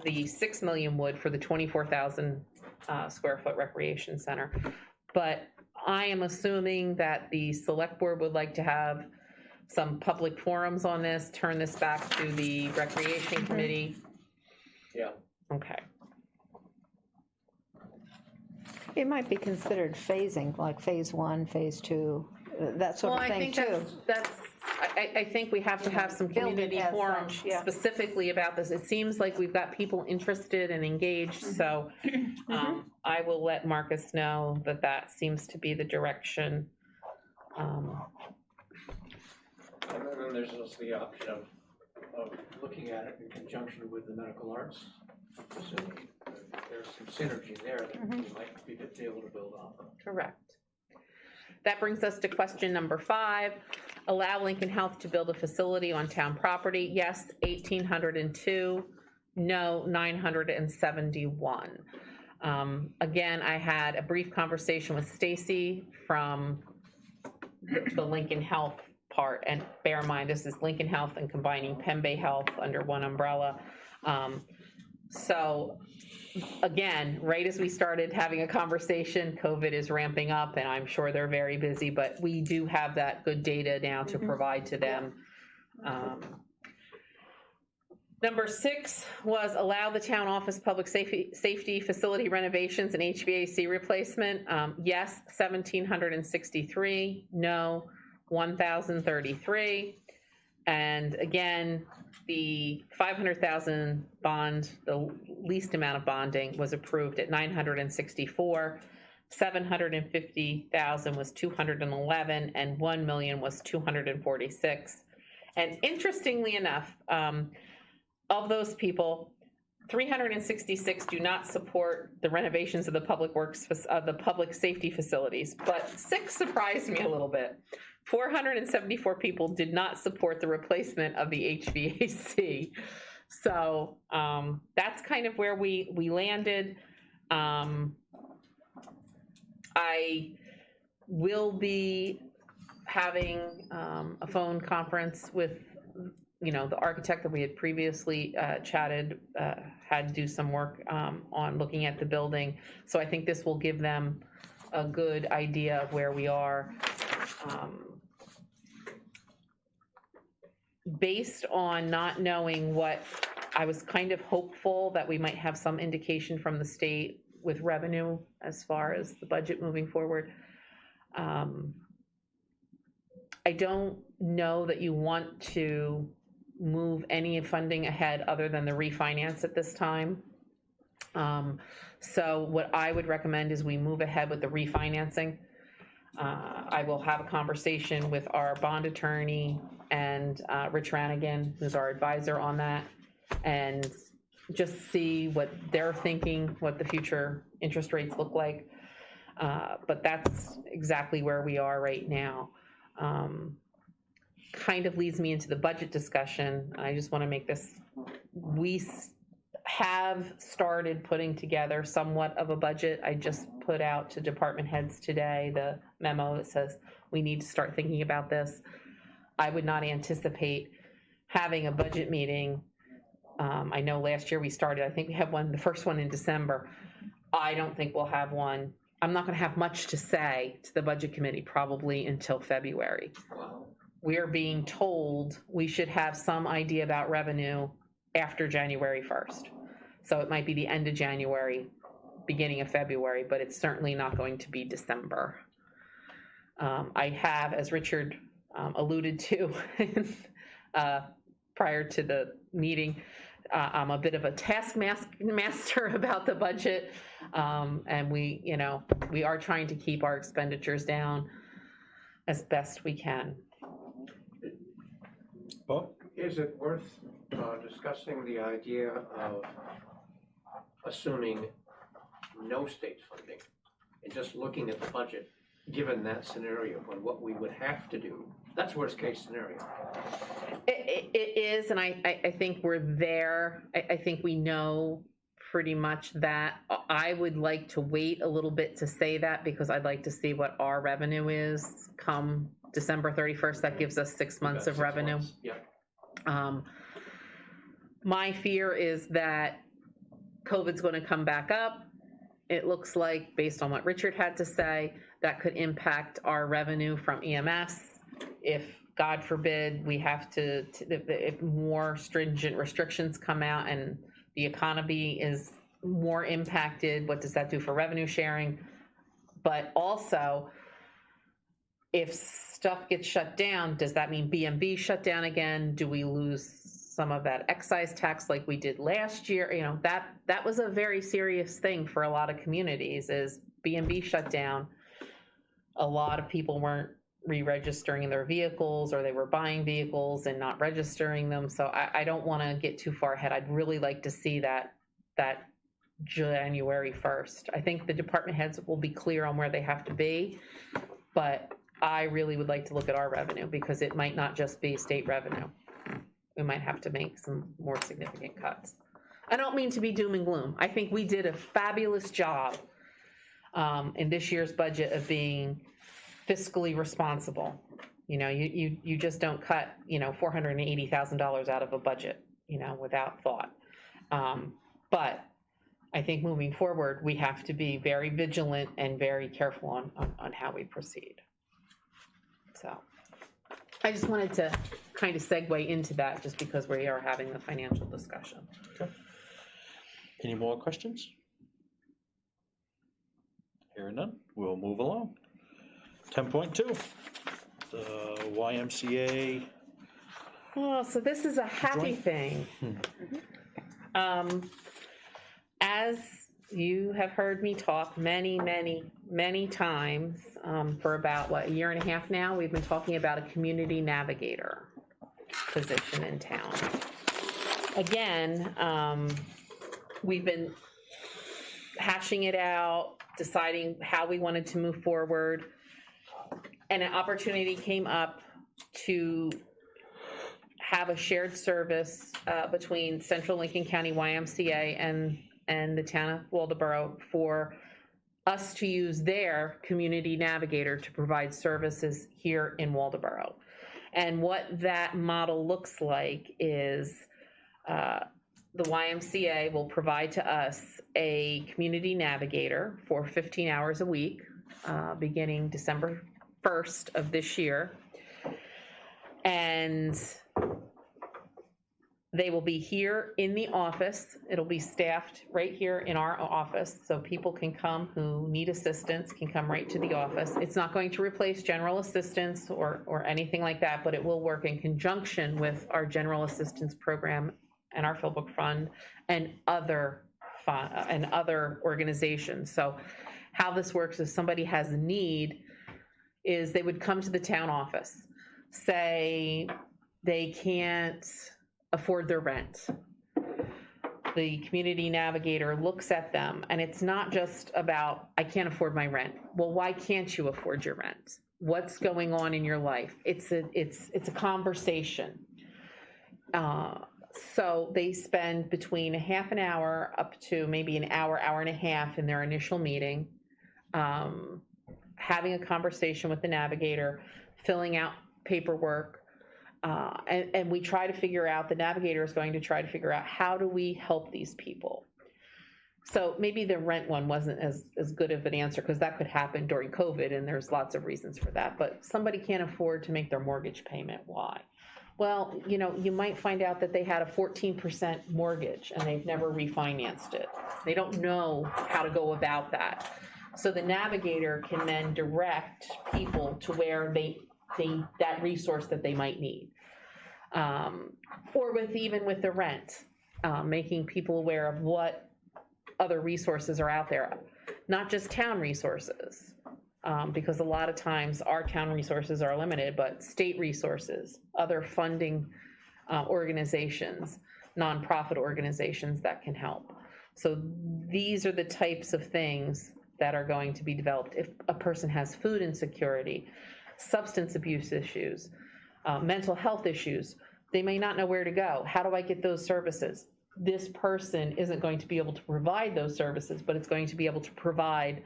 Speaker 3: the $6 million would for the 24,000 square foot recreation center. But I am assuming that the select board would like to have some public forums on this, turn this back to the Recreation Committee.
Speaker 11: Yeah.
Speaker 3: Okay.
Speaker 4: It might be considered phasing, like phase 1, phase 2, that sort
Speaker 3: Well,
Speaker 4: of
Speaker 3: I
Speaker 4: thing
Speaker 3: think
Speaker 4: too.
Speaker 3: I think we have to have some
Speaker 4: Build it
Speaker 3: community
Speaker 4: as
Speaker 3: forums
Speaker 4: such, yeah.
Speaker 3: specifically about this. It seems like we've got people interested and engaged, so I will let Marcus know that that seems to be the direction.
Speaker 11: And then there's also the option of looking at it in conjunction with the medical arts facility. There's some synergy there that we might be able to build off of.
Speaker 3: Correct. That brings us to question number 5. Allow Lincoln Health to build a facility on town property. Yes, 1,802. No, 971. Again, I had a brief conversation with Stacy from the Lincoln Health part, and bear in mind, this is Lincoln Health and combining Penn Bay Health under one umbrella. So again, right as we started having a conversation, COVID is ramping up, and I'm sure they're very busy, but we do have that good data now to provide to them. Number 6 was allow the town office public safety facility renovations and HVAC replacement. Yes, 1,763. No, 1,033. And again, the 500,000 bond, the least amount of bonding, was approved at 964. 750,000 was 211, and 1 million was 246. And interestingly enough, of those people, 366 do not support the renovations of the public works, of the public safety facilities, but 6 surprised me a little bit. 474 people did not support the replacement of the HVAC. So that's kind of where we landed. I will be having a phone conference with the architect that we had previously chatted, had to do some work on looking at the building. So I think this will give them a good idea of where we are. Based on not knowing what, I was kind of hopeful that we might have some indication from the state with revenue as far as the budget moving forward. I don't know that you want to move any funding ahead other than the refinance at this time. So what I would recommend is we move ahead with the refinancing. I will have a conversation with our bond attorney and Rich Ranigan, who's our advisor on that, and just see what they're thinking, what the future interest rates look like. But that's exactly where we are right now. Kind of leads me into the budget discussion. I just want to make this, we have started putting together somewhat of a budget. I just put out to department heads today the memo that says we need to start thinking about this. I would not anticipate having a budget meeting. I know last year we started, I think we had one, the first one in December. I don't think we'll have one. I'm not going to have much to say to the budget committee probably until February.
Speaker 11: Wow.
Speaker 3: We're being told we should have some idea about revenue after January 1st. So it might be the end of January, beginning of February, but it's certainly not going to be December. I have, as Richard alluded to prior to the meeting, I'm a bit of a taskmaster about the budget, and we are trying to keep our expenditures down as best we can.
Speaker 10: Well,
Speaker 11: Is it worth discussing the idea of assuming no state funding and just looking at the budget, given that scenario, and what we would have to do That's worst case scenario.
Speaker 3: It is, and I think we're there. I think we know pretty much that. I would like to wait a little bit to say that because I'd like to see what our revenue is come December 31st. That gives us 6 months of revenue.
Speaker 11: Yeah.
Speaker 3: My fear is that COVID's going to come back up. It looks like, based on what Richard had to say, that could impact our revenue from EMS. If, God forbid, we have to if more stringent restrictions come out and the economy is more impacted, what does that do for revenue sharing? But also, if stuff gets shut down, does that mean B&B shut down again? Do we lose some of that excise tax like we did last year? You know, that was a very serious thing for a lot of communities, is B&B shut down. A lot of people weren't re-registering their vehicles, or they were buying vehicles and not registering them. So I don't want to get too far ahead. I'd really like to see that January 1st. I think the department heads will be clear on where they have to be, but I really would like to look at our revenue, because it might not just be state revenue. We might have to make some more significant cuts. I don't mean to be doom and gloom. I think we did a fabulous job in this year's budget of being fiscally responsible. You know, you just don't cut, $480,000 out of a budget, without thought. But I think moving forward, we have to be very vigilant and very careful on how we proceed. So I just wanted to kind of segue into that, just because we are having the financial discussion.
Speaker 1: Okay. Any more questions? Hearing none, we'll move along. 10.2, the YMCA.
Speaker 3: Oh, so this is a happy thing. As you have heard me talk many, many, many times, for about, a year and a half now, we've been talking about a community navigator position in town. Again, we've been hashing it out, deciding how we wanted to move forward, and an opportunity came up to have a shared service between Central Lincoln County YMCA and the town of Waldoboro, for us to use their community navigator to provide services here in Waldoboro. And what that model looks like is the YMCA will provide to us a community navigator for 15 hours a week, beginning December 1st of this year. And they will be here in the office. It'll be staffed right here in our office, so people can come who need assistance, can come right to the office. It's not going to replace general assistance or anything like that, but it will work in conjunction with our general assistance program and our Philbrook Fund and other organizations. So how this works is, somebody has a need, is they would come to the town office, say they can't afford their rent. The community navigator looks at them, and it's not just about, I can't afford my rent. Well, why can't you afford your rent? What's going on in your life? It's a conversation. So they spend between a half an hour up to maybe an hour, hour and a half in their initial meeting, having a conversation with the navigator, filling out paperwork, and we try to figure out, the navigator is going to try to figure out, how do we help these people? So maybe the rent one wasn't as good of an answer, because that could happen during COVID, and there's lots of reasons for that. But somebody can't afford to make their mortgage payment. Why? Well, you might find out that they had a 14% mortgage and they've never refinanced it. They don't know how to go about that. So the navigator can then direct people to where that resource that they might need. Or even with the rent, making people aware of what other resources are out there, not just town resources, because a lot of times our town resources are limited, but state resources, other funding organizations, nonprofit organizations that can help. So these are the types of things that are going to be developed. If a person has food insecurity, substance abuse issues, mental health issues. They may not know where to go. How do I get those services? This person isn't going to be able to provide those services, but it's going to be able to provide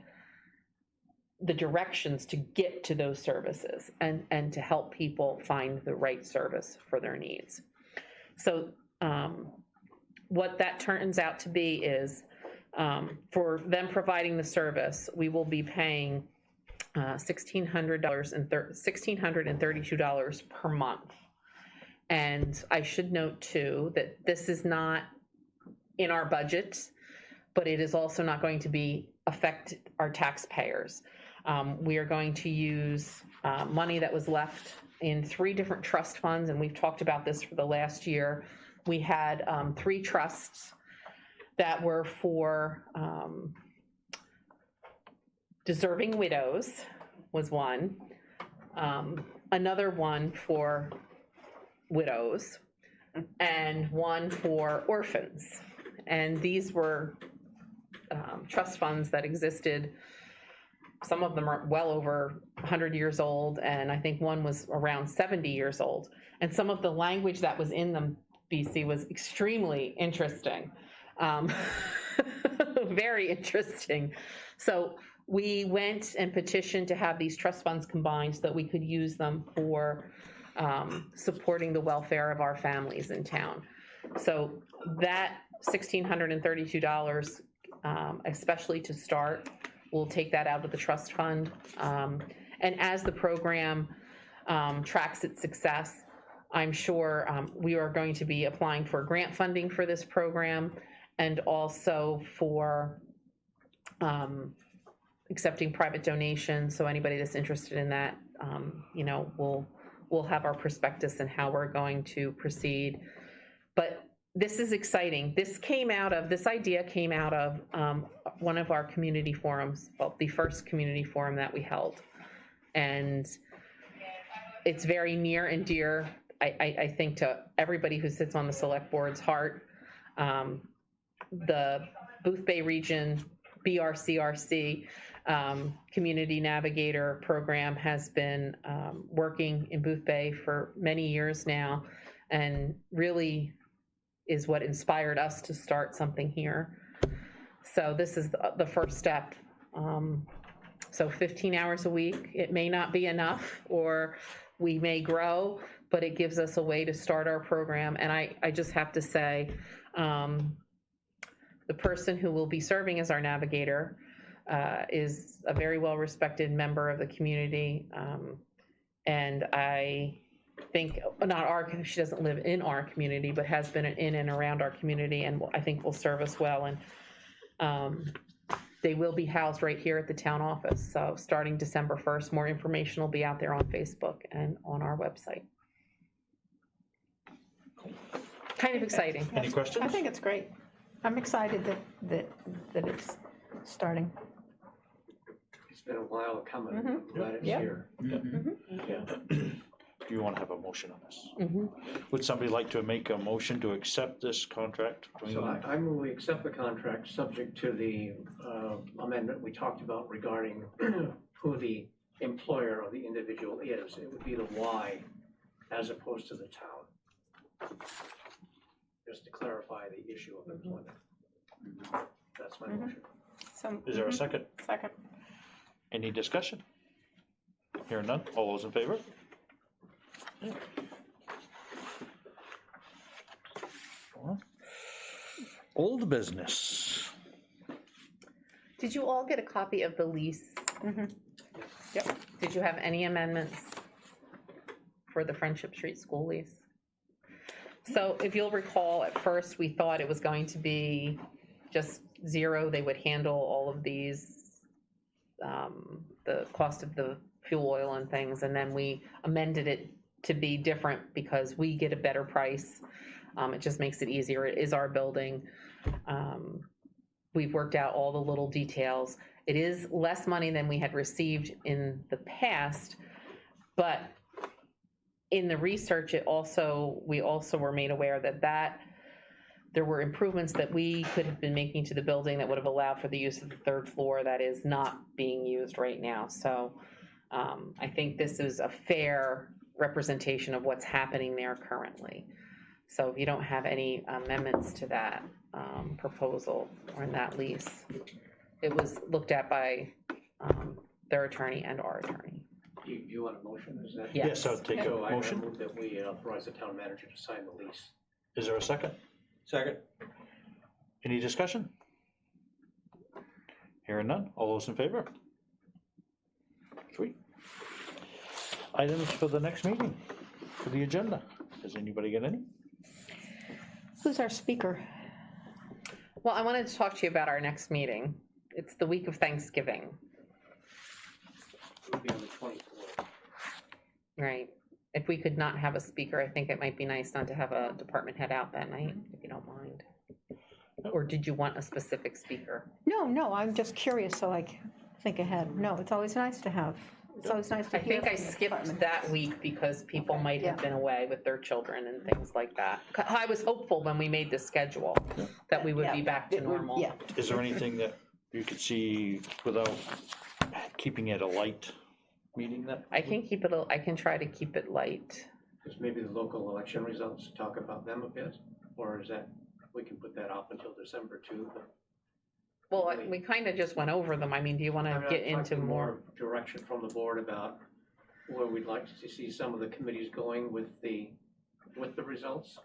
Speaker 3: the directions to get to those services and to help people find the right service for their needs. So what that turns out to be is for them providing the service, we will be paying $1,632 per month. And I should note too that this is not in our budget, but it is also not going to affect our taxpayers. We are going to use money that was left in 3 different trust funds, and we've talked about this for the last year. We had 3 trusts that were for deserving widows was one, another one for widows, and one for orphans. And these were trust funds that existed. Some of them are well over 100 years old, and I think one was around 70 years old. And some of the language that was in them, BC, was extremely interesting. Very interesting. So we went and petitioned to have these trust funds combined so that we could use them for supporting the welfare of our families in town. So that $1,632, especially to start, we'll take that out of the trust fund. And as the program tracks its success, I'm sure we are going to be applying for grant funding for this program, and also for accepting private donations. So anybody that's interested in that, you know, we'll have our prospectus and how we're going to proceed. But this is exciting. This idea came out of one of our community forums, well, the first community forum that we held. And it's very near and dear, I think, to everybody who sits on the select board's heart. The Booth Bay Region BRCRC Community Navigator program has been working in Booth Bay for many years now, and really is what inspired us to start something here. So this is the first step. So 15 hours a week, it may not be enough, or we may grow, but it gives us a way to start our program. And I just have to say, the person who will be serving as our navigator is a very well-respected member of the community. And I think, she doesn't live in our community, but has been in and around our community, and I think will serve us well. And they will be housed right here at the town office. So starting December 1st, more information will be out there on Facebook and on our website. Kind of exciting.
Speaker 1: Any questions?
Speaker 4: I think it's great. I'm excited that it's starting.
Speaker 11: It's been a while coming. I'm glad it's here.
Speaker 1: Do you want to have a motion on this?
Speaker 3: Mhm.
Speaker 1: Would somebody like to make a motion to accept this contract?
Speaker 11: So I move we accept the contract subject to the amendment we talked about regarding who the employer of the individual is. It would be the Y as opposed to the town. Just to clarify the issue of employment. That's my motion.
Speaker 4: So,
Speaker 1: Is there a second?
Speaker 4: Second.
Speaker 1: Any discussion? Hearing none, all those in favor? Old business.
Speaker 3: Did you all get a copy of the lease?
Speaker 4: Yep.
Speaker 3: Did you have any amendments for the Friendship Street school lease? So if you'll recall, at first we thought it was going to be just zero. They would handle all of these, the cost of the fuel oil and things, and then we amended it to be different because we get a better price. It just makes it easier. It is our building. We've worked out all the little details. It is less money than we had received in the past, but in the research, we also were made aware that there were improvements that we could have been making to the building that would have allowed for the use of the 3rd floor that is not being used right now. So I think this is a fair representation of what's happening there currently. So if you don't have any amendments to that proposal or in that lease, it was looked at by their attorney and our attorney.
Speaker 11: You want a motion, is that?
Speaker 3: Yes.
Speaker 1: Yes, I'll take a
Speaker 11: So I
Speaker 1: motion.
Speaker 11: move that we authorize the town manager to sign the lease.
Speaker 1: Is there a second?
Speaker 10: Second.
Speaker 1: Any discussion? Hearing none. All those in favor? Sweet. Items for the next meeting, for the agenda. Does anybody get any?
Speaker 4: Who's our speaker?
Speaker 3: Well, I wanted to talk to you about our next meeting. It's the week of Thanksgiving,
Speaker 11: It would be on the 24th.
Speaker 3: right? If we could not have a speaker, I think it might be nice not to have a department head out that night, if you don't mind. Or did you want a specific speaker?
Speaker 4: No, I'm just curious, so I can think ahead. No, it's always nice to have, it's always nice to
Speaker 3: I
Speaker 4: hear.
Speaker 3: think I
Speaker 4: from the
Speaker 3: skipped
Speaker 4: department.
Speaker 3: that week because people might have
Speaker 4: Yeah.
Speaker 3: been away with their children and things like that. I was hopeful when we made the schedule that we would be
Speaker 4: Yeah,
Speaker 3: back to
Speaker 4: it would-
Speaker 3: normal.
Speaker 4: Yeah,
Speaker 1: Is there anything that you could see without keeping it a light meeting that?
Speaker 3: I can keep it, I can try to keep it light.
Speaker 11: Just maybe the local election results, talk about them a bit, or is that, we can put that off until December too? but-
Speaker 3: Well, we kind of just went over them. I mean, do you want
Speaker 11: I
Speaker 3: to
Speaker 11: mean,
Speaker 3: get
Speaker 11: I'm
Speaker 3: into
Speaker 11: talking
Speaker 3: more?
Speaker 11: direction from the board about where we'd like to see some of the committees going with the results?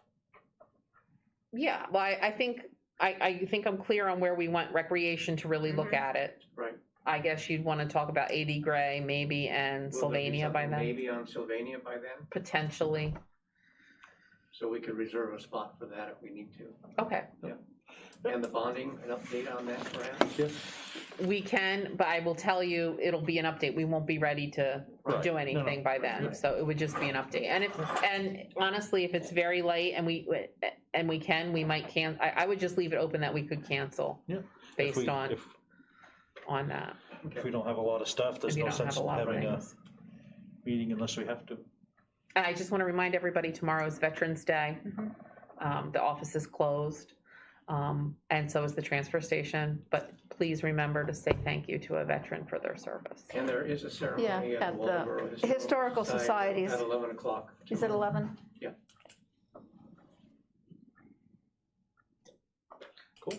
Speaker 3: Yeah, well, I think, I think I'm clear on where we want recreation to really look at it.
Speaker 11: Right.
Speaker 3: I guess you'd want to talk about 80 Gray maybe and
Speaker 11: Will there be
Speaker 3: Sylvania by
Speaker 11: something
Speaker 3: then,
Speaker 11: Maybe on Sylvania by then,
Speaker 3: potentially.
Speaker 11: so we could reserve a spot for that if we need to.
Speaker 3: Okay,
Speaker 11: And the bonding, an update on that perhaps?
Speaker 1: Yes.
Speaker 3: we can, but I will tell you, it'll be an update. We won't be ready to
Speaker 1: Right.
Speaker 3: do
Speaker 1: No, no.
Speaker 3: anything by then. So it would just be an update. And honestly, if it's very late and we can, we might I would just leave it open that we could cancel
Speaker 1: Yeah.
Speaker 3: based on that.
Speaker 1: If we don't have a lot of stuff, there's
Speaker 3: If you
Speaker 1: no
Speaker 3: don't have
Speaker 1: sense
Speaker 3: a
Speaker 1: in
Speaker 3: lot of
Speaker 1: having a
Speaker 3: things.
Speaker 1: meeting unless we have to.
Speaker 3: And I just want to remind everybody, tomorrow is Veterans Day. The office is closed, and so is the transfer station. But please remember to say thank you to a veteran for their service.
Speaker 11: And there is a ceremony
Speaker 4: Yeah,
Speaker 11: at
Speaker 4: at
Speaker 11: the
Speaker 4: the
Speaker 11: Waldeboro
Speaker 4: Historical Societies.
Speaker 11: At 11 o'clock.
Speaker 4: Is it 11?
Speaker 11: Yeah.
Speaker 1: Cool.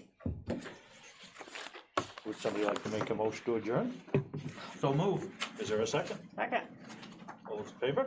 Speaker 1: Would somebody like to make a motion to adjourn?
Speaker 10: So move.
Speaker 1: Is there a second?
Speaker 4: Okay.
Speaker 1: All those in favor?